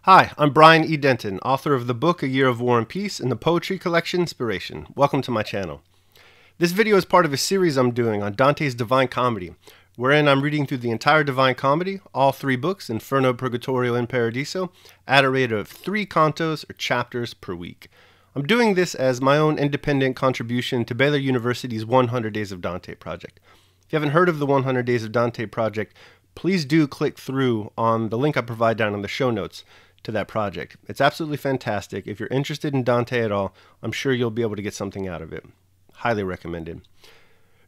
Hi, I'm Brian E. Denton, author of the book A Year of War and Peace and the poetry collection Inspiration. Welcome to my channel. This video is part of a series I'm doing on Dante's Divine Comedy, wherein I'm reading through the entire Divine Comedy, all three books, Inferno, Purgatorio, and Paradiso, at a rate of 3 cantos or chapters per week. I'm doing this as my own independent contribution to Baylor University's 100 Days of Dante Project. If you haven't heard of the 100 Days of Dante Project, please do click through on the link I provide down in the show notes to that project. It's absolutely fantastic. If you're interested in Dante at all, I'm sure you'll be able to get something out of it. Highly recommended.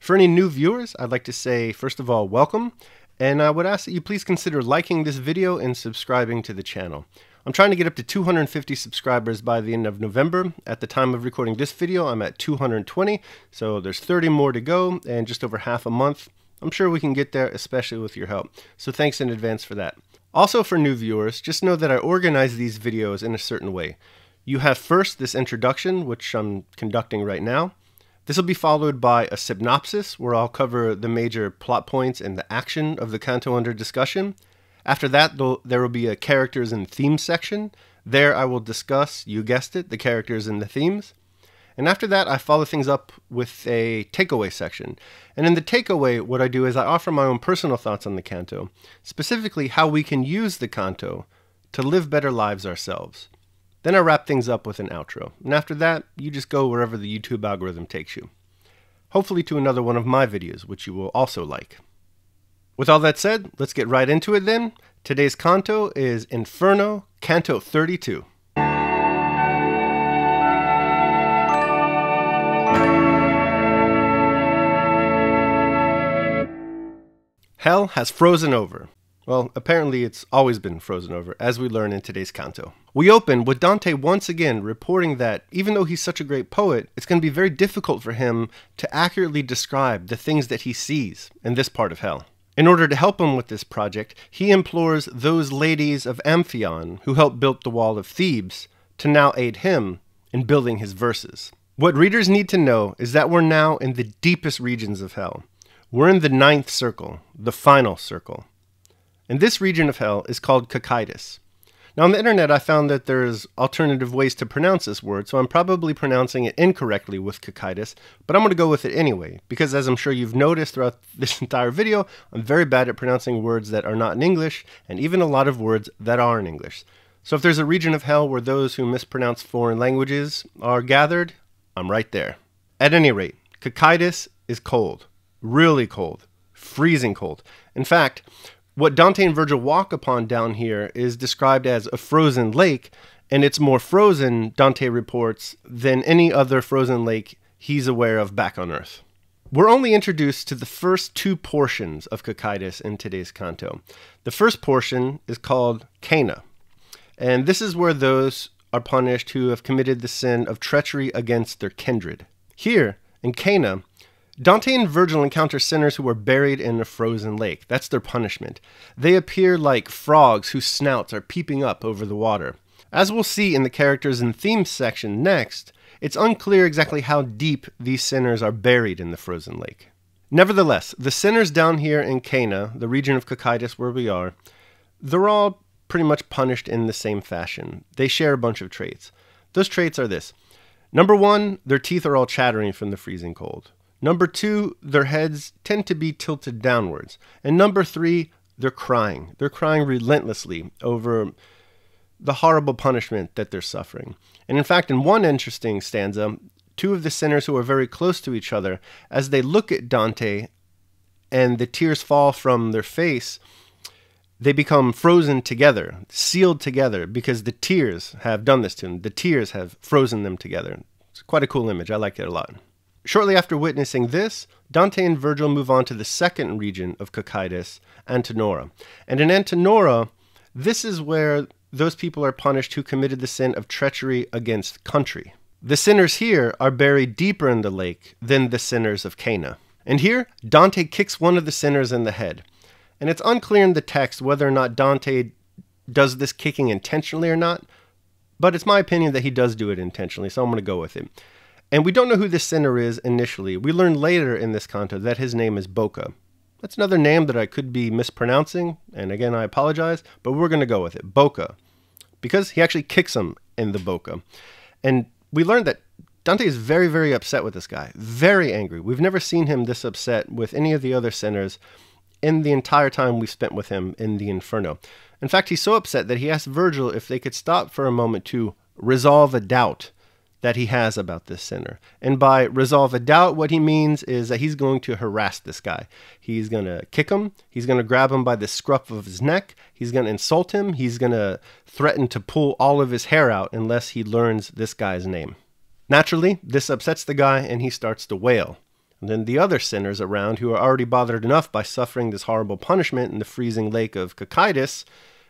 For any new viewers, I'd like to say, first of all, welcome, and I would ask that you please consider liking this video and subscribing to the channel. I'm trying to get up to 250 subscribers by the end of November. At the time of recording this video, I'm at 220, so there's 30 more to go, and just over half a month. I'm sure we can get there, especially with your help. So thanks in advance for that. Also for new viewers, just know that I organize these videos in a certain way. You have first this introduction, which I'm conducting right now. This will be followed by a synopsis, where I'll cover the major plot points and the action of the canto under discussion. After that, there will be a characters and themes section. There I will discuss, you guessed it, the characters and the themes. And after that, I follow things up with a takeaway section. And in the takeaway, what I do is I offer my own personal thoughts on the canto, specifically how we can use the canto to live better lives ourselves. Then I wrap things up with an outro. And after that, you just go wherever the YouTube algorithm takes you. Hopefully to another one of my videos, which you will also like. With all that said, let's get right into it then. Today's canto is Inferno, Canto 32. Hell has frozen over. Well, apparently it's always been frozen over, as we learn in today's canto. We open with Dante once again reporting that, even though he's such a great poet, it's going to be very difficult for him to accurately describe the things that he sees in this part of hell. In order to help him with this project, he implores those ladies of Amphion, who helped build the wall of Thebes, to now aid him in building his verses. What readers need to know is that we're now in the deepest regions of hell. We're in the 9th circle, the final circle. And this region of hell is called Cocytus. Now on the internet I found that there's alternative ways to pronounce this word, so I'm probably pronouncing it incorrectly with Cocytus, but I'm going to go with it anyway, because as I'm sure you've noticed throughout this entire video, I'm very bad at pronouncing words that are not in English, and even a lot of words that are in English. So if there's a region of hell where those who mispronounce foreign languages are gathered, I'm right there. At any rate, Cocytus is cold. Really cold. Freezing cold. In fact, what Dante and Virgil walk upon down here is described as a frozen lake, and it's more frozen, Dante reports, than any other frozen lake he's aware of back on Earth. We're only introduced to the first 2 portions of Cocytus in today's canto. The first portion is called Cana, and this is where those are punished who have committed the sin of treachery against their kindred. Here, in Cana, Dante and Virgil encounter sinners who are buried in a frozen lake. That's their punishment. They appear like frogs whose snouts are peeping up over the water. As we'll see in the characters and themes section next, it's unclear exactly how deep these sinners are buried in the frozen lake. Nevertheless, the sinners down here in Cana, the region of Cocytus where we are, they're all pretty much punished in the same fashion. They share a bunch of traits. Those traits are this. Number 1, their teeth are all chattering from the freezing cold. Number 2, their heads tend to be tilted downwards. And number 3, they're crying. They're crying relentlessly over the horrible punishment that they're suffering. And in fact, in one interesting stanza, 2 of the sinners who are very close to each other, as they look at Dante and the tears fall from their face, they become frozen together, sealed together, because the tears have done this to them. The tears have frozen them together. It's quite a cool image. I like it a lot. Shortly after witnessing this, Dante and Virgil move on to the second region of Cocytus, Antenora. And in Antenora, this is where those people are punished who committed the sin of treachery against country. The sinners here are buried deeper in the lake than the sinners of Cana. And here, Dante kicks one of the sinners in the head. And it's unclear in the text whether or not Dante does this kicking intentionally or not, but it's my opinion that he does do it intentionally, so I'm going to go with it. And we don't know who this sinner is initially. We learn later in this canto that his name is Bocca. That's another name that I could be mispronouncing, and again I apologize, but we're going to go with it. Bocca. because he actually kicks him in the bocca. And we learned that Dante is very, very upset with this guy, very angry. We've never seen him this upset with any of the other sinners in the entire time we spent with him in the Inferno. In fact, he's so upset that he asked Virgil if they could stop for a moment to resolve a doubt that he has about this sinner. And by resolve a doubt, what he means is that he's going to harass this guy. He's going to kick him. He's going to grab him by the scruff of his neck. He's going to insult him. He's going to threaten to pull all of his hair out unless he learns this guy's name. Naturally, this upsets the guy and he starts to wail. And then the other sinners around, who are already bothered enough by suffering this horrible punishment in the freezing lake of XXXII,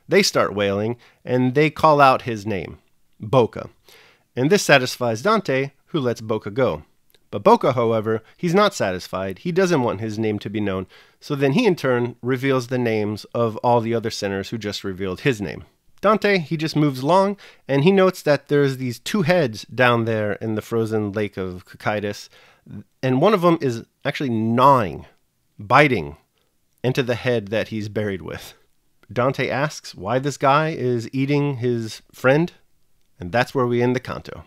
they start wailing and they call out his name, Bocca. And this satisfies Dante, who lets Bocca go. But Bocca, however, he's not satisfied. He doesn't want his name to be known. So then he in turn reveals the names of all the other sinners who just revealed his name. Dante, he just moves along, and he notes that there's these two heads down there in the frozen lake of XXXII, and one of them is actually gnawing, biting into the head that he's buried with. Dante asks why this guy is eating his friend, and that's where we end the canto.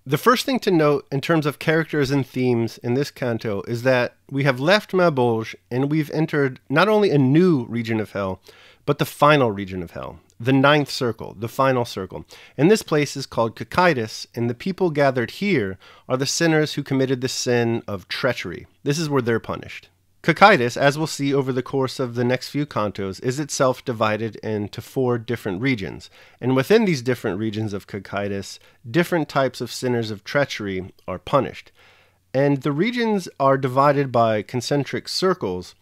The first thing to note in terms of characters and themes in this canto is that we have left Maubeuge and we've entered not only a new region of hell, but the final region of hell, the ninth circle, the final circle. And this place is called XXXII, and the people gathered here are the sinners who committed the sin of treachery. This is where they're punished. XXXII, as we'll see over the course of the next few cantos, is itself divided into 4 different regions. And within these different regions of XXXII, different types of sinners of treachery are punished. And the regions are divided by concentric circles,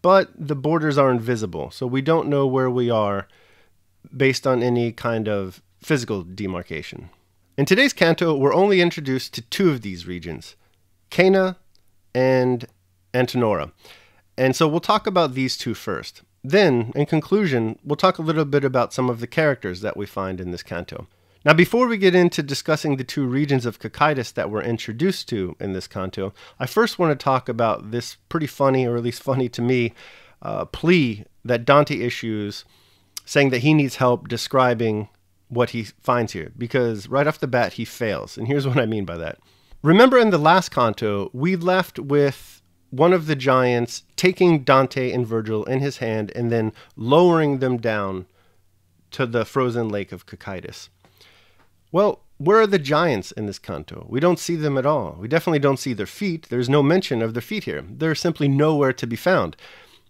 but the borders are invisible, so we don't know where we are based on any kind of physical demarcation. In today's canto, we're only introduced to 2 of these regions, Cana and Antenora. And so we'll talk about these 2 first. Then, in conclusion, we'll talk a little bit about some of the characters that we find in this canto. Now, before we get into discussing the 2 regions of XXXII that we're introduced to in this canto, I first want to talk about this pretty funny, or at least funny to me, plea that Dante issues saying that he needs help describing what he finds here, because right off the bat he fails. And here's what I mean by that. Remember in the last canto, we left with one of the giants taking Dante and Virgil in his hand and then lowering them down to the frozen lake of XXXII. Well, where are the giants in this canto? We don't see them at all. We definitely don't see their feet. There's no mention of their feet here. They're simply nowhere to be found.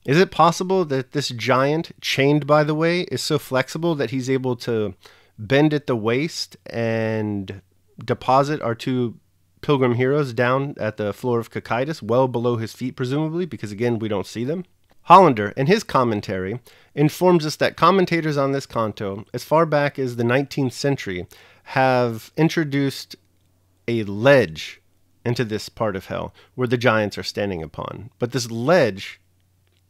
Is it possible that this giant, chained by the way, is so flexible that he's able to bend at the waist and deposit our 2 pilgrim heroes down at the floor of XXXII, well below his feet presumably, because again we don't see them? Hollander, in his commentary, informs us that commentators on this canto, as far back as the 19th century, have introduced a ledge into this part of hell where the giants are standing upon. But this ledge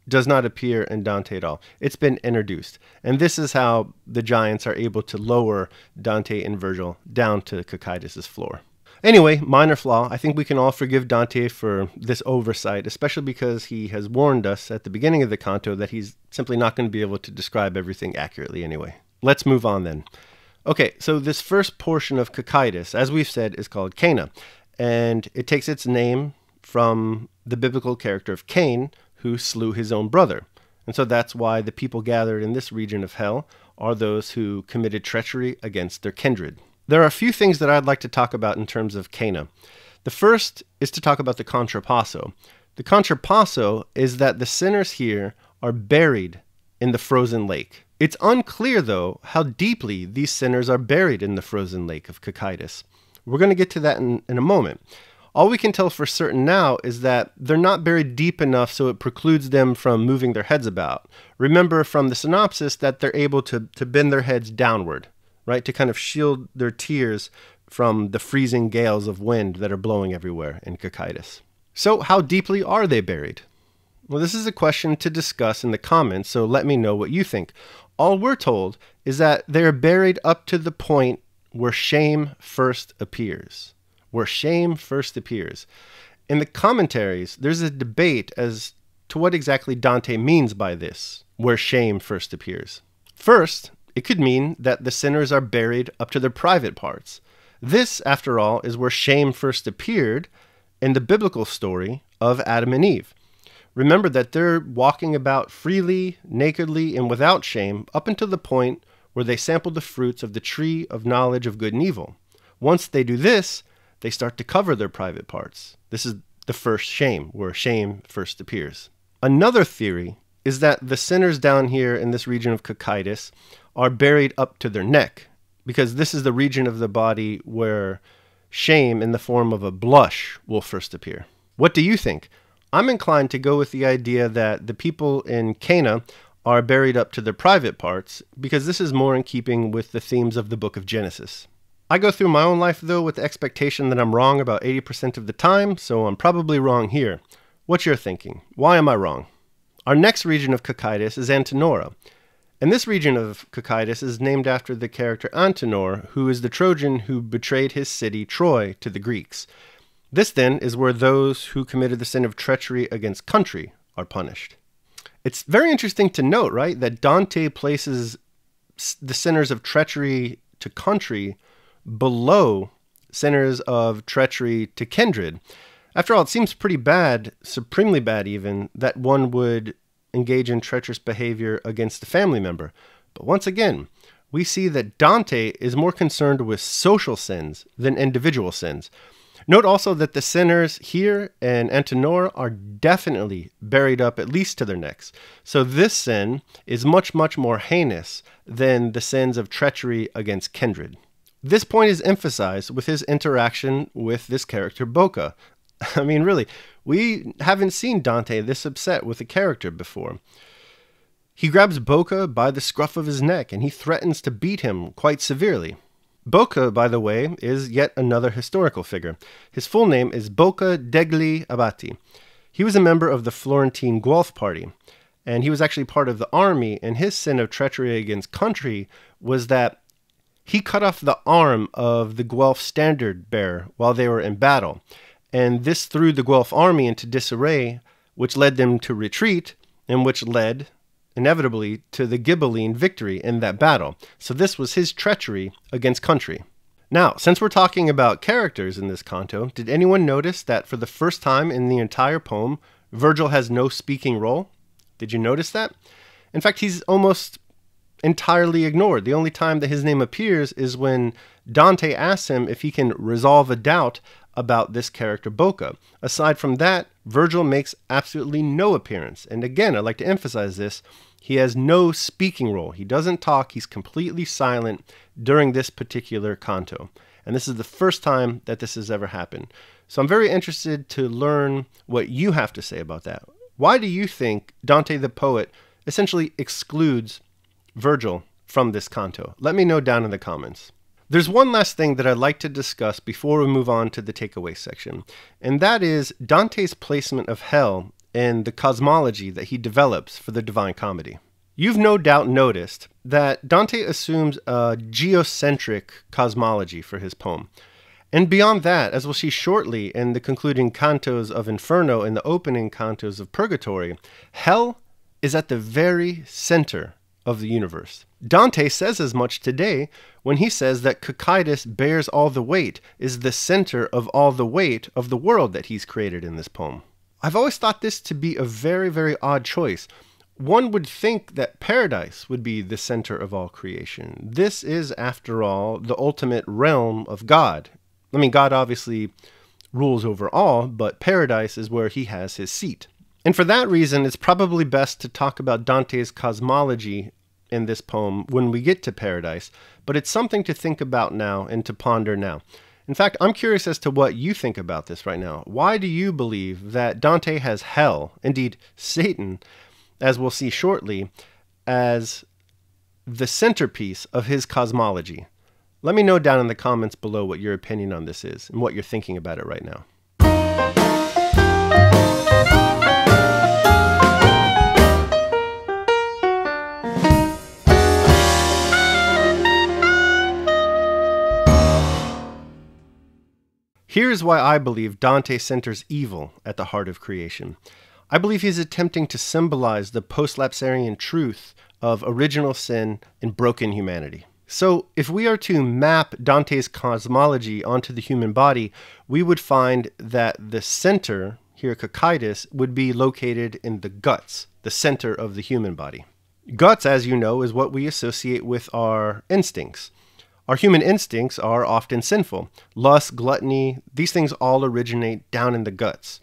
does not appear in Dante at all. It's been introduced. And this is how the giants are able to lower Dante and Virgil down to XXXIII's floor. Anyway, minor flaw. I think we can all forgive Dante for this oversight, especially because he has warned us at the beginning of the canto that he's simply not going to be able to describe everything accurately anyway. Let's move on then. Okay, so this first portion of XXXII, as we've said, is called Cana, and it takes its name from the biblical character of Cain, who slew his own brother. And so that's why the people gathered in this region of hell are those who committed treachery against their kindred. There are a few things that I'd like to talk about in terms of Cana. The first is to talk about the contrapasso. The contrapasso is that the sinners here are buried in the frozen lake. It's unclear, though, how deeply these sinners are buried in the frozen lake of XXXII. We're going to get to that in a moment. All we can tell for certain now is that they're not buried deep enough so it precludes them from moving their heads about. Remember from the synopsis that they're able to bend their heads downward, right, to kind of shield their tears from the freezing gales of wind that are blowing everywhere in XXXII. So how deeply are they buried? Well, this is a question to discuss in the comments, so let me know what you think. All we're told is that they're buried up to the point where shame first appears. Where shame first appears. In the commentaries, there's a debate as to what exactly Dante means by this, where shame first appears. First, it could mean that the sinners are buried up to their private parts. This, after all, is where shame first appeared in the biblical story of Adam and Eve. Remember that they're walking about freely, nakedly, and without shame up until the point where they sample the fruits of the tree of knowledge of good and evil. Once they do this, they start to cover their private parts. This is the first shame, where shame first appears. Another theory is that the sinners down here in this region of Cocytus are buried up to their neck, because this is the region of the body where shame in the form of a blush will first appear. What do you think? I'm inclined to go with the idea that the people in Cana are buried up to their private parts, because this is more in keeping with the themes of the book of Genesis. I go through my own life, though, with the expectation that I'm wrong about 80% of the time, so I'm probably wrong here. What's your thinking? Why am I wrong? Our next region of Cocytus is Antenora. And this region of Cocytus is named after the character Antenor, who is the Trojan who betrayed his city, Troy, to the Greeks. This, then, is where those who committed the sin of treachery against country are punished. It's very interesting to note, right, that Dante places the sinners of treachery to country below sinners of treachery to kindred. After all, it seems pretty bad, supremely bad even, that one would engage in treacherous behavior against a family member. But once again, we see that Dante is more concerned with social sins than individual sins. Note also that the sinners here in Antenor are definitely buried up at least to their necks. So this sin is much, much more heinous than the sins of treachery against kindred. This point is emphasized with his interaction with this character Bocca. I mean, really, we haven't seen Dante this upset with a character before. He grabs Bocca by the scruff of his neck and he threatens to beat him quite severely. Bocca, by the way, is yet another historical figure. His full name is Bocca degli Abati. He was a member of the Florentine Guelph party, and he was actually part of the army, and his sin of treachery against country was that he cut off the arm of the Guelph standard bearer while they were in battle, and this threw the Guelph army into disarray, which led them to retreat, and which led, inevitably, to the Ghibelline victory in that battle. So this was his treachery against country. Now, since we're talking about characters in this canto, did anyone notice that for the first time in the entire poem, Virgil has no speaking role? Did you notice that? In fact, he's almost entirely ignored. The only time that his name appears is when Dante asks him if he can resolve a doubt about this character Bocca. Aside from that, Virgil makes absolutely no appearance. And again, I'd like to emphasize this. He has no speaking role. He doesn't talk. He's completely silent during this particular canto. And this is the first time that this has ever happened. So I'm very interested to learn what you have to say about that. Why do you think Dante the poet essentially excludes Virgil from this canto? Let me know down in the comments. There's one last thing that I'd like to discuss before we move on to the takeaway section, and that is Dante's placement of hell in the cosmology that he develops for the Divine Comedy. You've no doubt noticed that Dante assumes a geocentric cosmology for his poem. And beyond that, as we'll see shortly in the concluding cantos of Inferno and the opening cantos of Purgatory, hell is at the very center of the universe. Dante says as much today when he says that Cocytus bears all the weight, is the center of all the weight of the world that he's created in this poem. I've always thought this to be a very, very odd choice. One would think that paradise would be the center of all creation. This is, after all, the ultimate realm of God. I mean, God obviously rules over all, but paradise is where he has his seat. And for that reason, it's probably best to talk about Dante's cosmology in this poem when we get to paradise, but it's something to think about now and to ponder now. In fact, I'm curious as to what you think about this right now. Why do you believe that Dante has hell, indeed Satan, as we'll see shortly, as the centerpiece of his cosmology? Let me know down in the comments below what your opinion on this is and what you're thinking about it right now. Here's why I believe Dante centers evil at the heart of creation. I believe he's attempting to symbolize the post-lapsarian truth of original sin and broken humanity. So if we are to map Dante's cosmology onto the human body, we would find that the center, here Cocytus, would be located in the guts, the center of the human body. Guts, as you know, is what we associate with our instincts. Our human instincts are often sinful. Lust, gluttony, these things all originate down in the guts.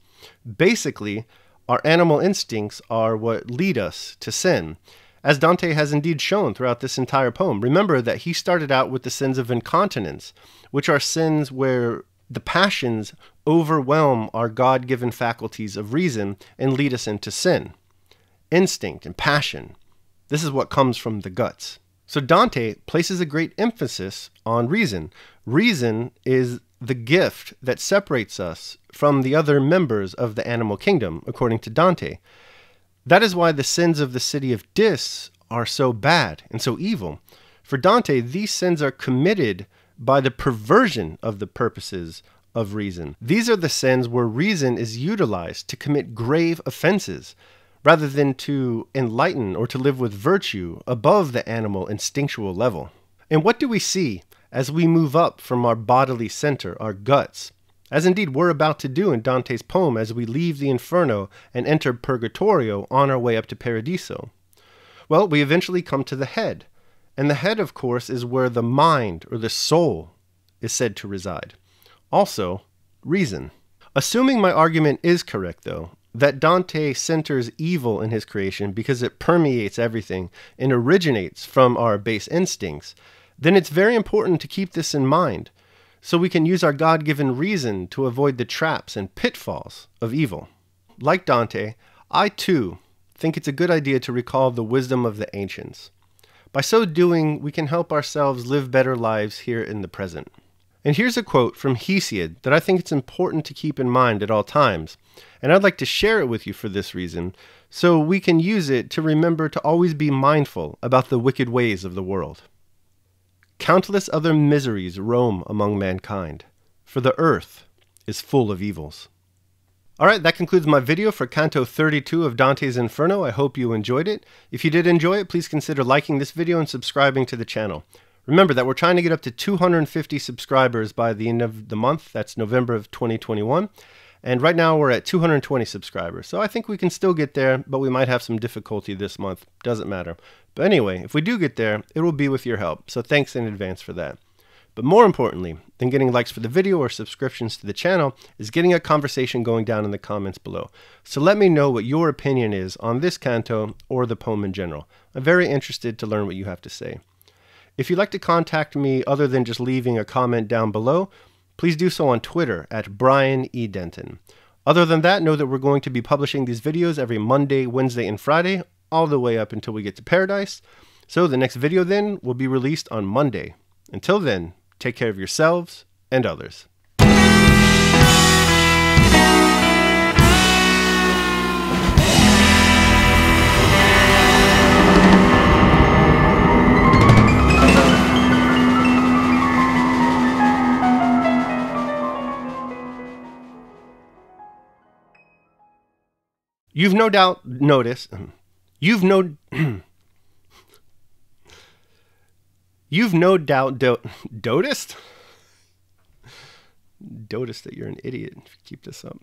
Basically, our animal instincts are what lead us to sin, as Dante has indeed shown throughout this entire poem. Remember that he started out with the sins of incontinence, which are sins where the passions overwhelm our God-given faculties of reason and lead us into sin. Instinct and passion, this is what comes from the guts. So Dante places a great emphasis on reason. Reason is the gift that separates us from the other members of the animal kingdom, according to Dante. That is why the sins of the city of Dis are so bad and so evil. For Dante, these sins are committed by the perversion of the purposes of reason. These are the sins where reason is utilized to commit grave offenses, rather than to enlighten or to live with virtue above the animal instinctual level. And what do we see as we move up from our bodily center, our guts, as indeed we're about to do in Dante's poem as we leave the Inferno and enter Purgatorio on our way up to Paradiso? Well, we eventually come to the head. And the head, of course, is where the mind or the soul is said to reside. Also, reason. Assuming my argument is correct, though, that Dante centers evil in his creation because it permeates everything and originates from our base instincts, then it's very important to keep this in mind so we can use our God-given reason to avoid the traps and pitfalls of evil. Like Dante, I too think it's a good idea to recall the wisdom of the ancients. By so doing, we can help ourselves live better lives here in the present. And here's a quote from Hesiod that I think it's important to keep in mind at all times, and I'd like to share it with you for this reason, so we can use it to remember to always be mindful about the wicked ways of the world. Countless other miseries roam among mankind, for the earth is full of evils. Alright, that concludes my video for Canto 32 of Dante's Inferno. I hope you enjoyed it. If you did enjoy it, please consider liking this video and subscribing to the channel. Remember that we're trying to get up to 250 subscribers by the end of the month. That's November of 2021. And right now we're at 220 subscribers. So I think we can still get there, but we might have some difficulty this month. Doesn't matter. But anyway, if we do get there, it will be with your help. So thanks in advance for that. But more importantly than getting likes for the video or subscriptions to the channel is getting a conversation going down in the comments below. So let me know what your opinion is on this canto or the poem in general. I'm very interested to learn what you have to say. If you'd like to contact me other than just leaving a comment down below, please do so on Twitter at Brian E. Denton. Other than that, know that we're going to be publishing these videos every Monday, Wednesday, and Friday, all the way up until we get to Paradise. So the next video then will be released on Monday. Until then, take care of yourselves and others. You've no doubt noticed, you've no doubt noticed that you're an idiot if you keep this up.